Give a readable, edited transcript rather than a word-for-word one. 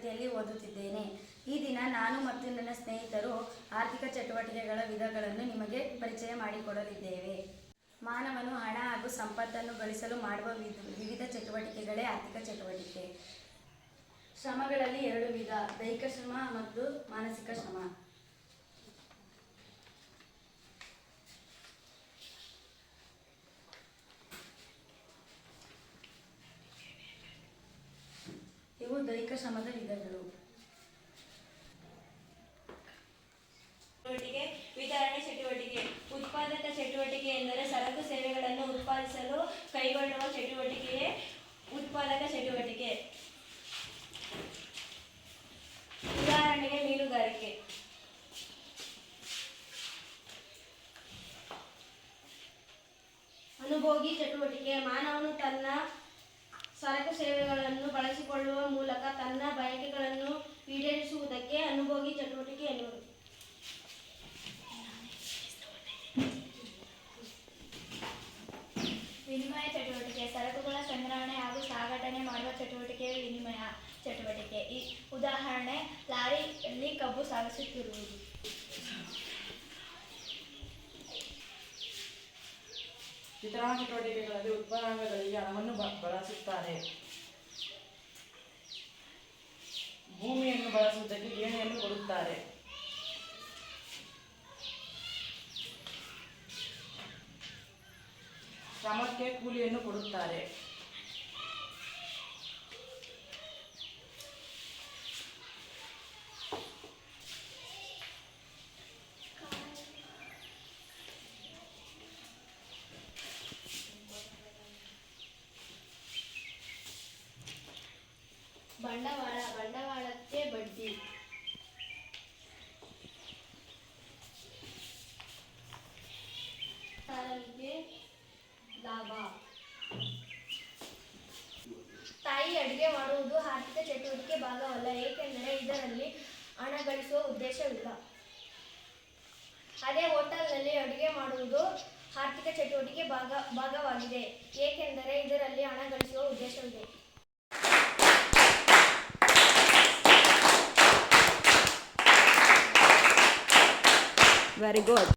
ತರಗತಿಯಲ್ಲಿ ಓದುತ್ತಿದ್ದೇನೆ. ಈ ದಿನ ನಾನು ಮತ್ತು ನನ್ನ ಸ್ನೇಹಿತರು ಆರ್ಥಿಕ ಚಟುವಟಿಕೆಗಳ ವಿಧಗಳನ್ನು ನಿಮಗೆ ಪರಿಚಯ ಮಾಡಿಕೊಡಲಿದ್ದೇವೆ. ಮಾನವನು ಹಣ ಹಾಗೂ ಸಂಪತ್ತನ್ನು ಗಳಿಸಲು ಮಾಡುವ ವಿವಿಧ ಚಟುವಟಿಕೆಗಳೇ ಆರ್ಥಿಕ ಚಟುವಟಿಕೆ. ಶ್ರಮಗಳಲ್ಲಿ 2 ವಿಧ: ದೈಹಿಕ ಶ್ರಮ ಮತ್ತು ಮಾನಸಿಕ ಶ್ರಮ. ಇವು ದೈಹಿಕ ಶ್ರಮದ ವಿಧಗಳು. ಚಟುವಟಿಕೆ. ವಿತರಣೆ ಚಟುವಟಿಕೆ. ಉತ್ಪಾದಕ ಚಟುವಟಿಕೆ ಎಂದರೆ ಸರಕು ಸೇವೆಗಳನ್ನು ಉತ್ಪಾದಿಸಲು ಕೈಗೊಳ್ಳುವ ಚಟುವಟಿಕೆಯೇ ಉತ್ಪಾದಕ ಚಟುವಟಿಕೆ. ಉದಾಹರಣೆಗೆ ಮೀನುಗಾರಿಕೆ. ಅನುಭೋಗಿ ಚಟುವಟಿಕೆ. ಮಾನವನು ತನ್ನ ಸರಕು ಸೇವೆಗಳನ್ನು ಬಳಸಿಕೊಳ್ಳುವ ಮೂಲಕ ತನ್ನ ಬಯಕೆಗಳನ್ನು ಈಡೇರಿಸುವುದಕ್ಕೆ ಅನುಭೋಗಿ ಚಟುವಟಿಕೆ ಎನ್ನುವುದು. ವಿನಿಮಯ ಚಟುವಟಿಕೆ. ಸರಕುಗಳ ಸಂಗ್ರಹಣೆ ಹಾಗೂ ಸಾಗಣೆ ಮಾಡುವ ಚಟುವಟಿಕೆಯೇ ವಿನಿಮಯ ಚಟುವಟಿಕೆ. ಉದಾಹರಣೆ, ಲಾರಿಯಲ್ಲಿ ಕಬ್ಬು ಸಾಗಿಸುತ್ತಿರುವುದು. ವಿತರಣಾ ಚಟುವಟಿಕೆಗಳಲ್ಲಿ ಉತ್ಪನ್ನಗಳಿಗೆ ಹಣವನ್ನು ಬಳಸುತ್ತಾರೆ. ಭೂಮಿಯನ್ನು ಬಳಸುವುದಕ್ಕೆ ಗೇಣಿಯನ್ನು ಕೊಡುತ್ತಾರೆ. ಶ್ರಮಕ್ಕೆ ಕೂಲಿಯನ್ನು ಕೊಡುತ್ತಾರೆ. ಬಂಡವಾಳ. ಬಂಡವಾಳಕ್ಕೆ ಬಡ್ಡಿ. ಸಾಲಕ್ಕೆ ಲಾಭ. ತಾಯಿ ಅಡುಗೆ ಮಾಡುವುದು ಆರ್ಥಿಕ ಚಟುವಟಿಕೆ ಭಾಗವಲ್ಲ, ಏಕೆಂದರೆ ಇದರಲ್ಲಿ ಹಣ ಗಳಿಸುವ ಉದ್ದೇಶವಿಲ್ಲ. ಅದೇ ಹೋಟೆಲ್ನಲ್ಲಿ ಅಡುಗೆ ಮಾಡುವುದು ಆರ್ಥಿಕ ಚಟುವಟಿಕೆ ಭಾಗವಾಗಿದೆ, ಏಕೆಂದರೆ ಇದರಲ್ಲಿ ಹಣ ಗಳಿಸುವ ಉದ್ದೇಶವಿದೆ. Very good.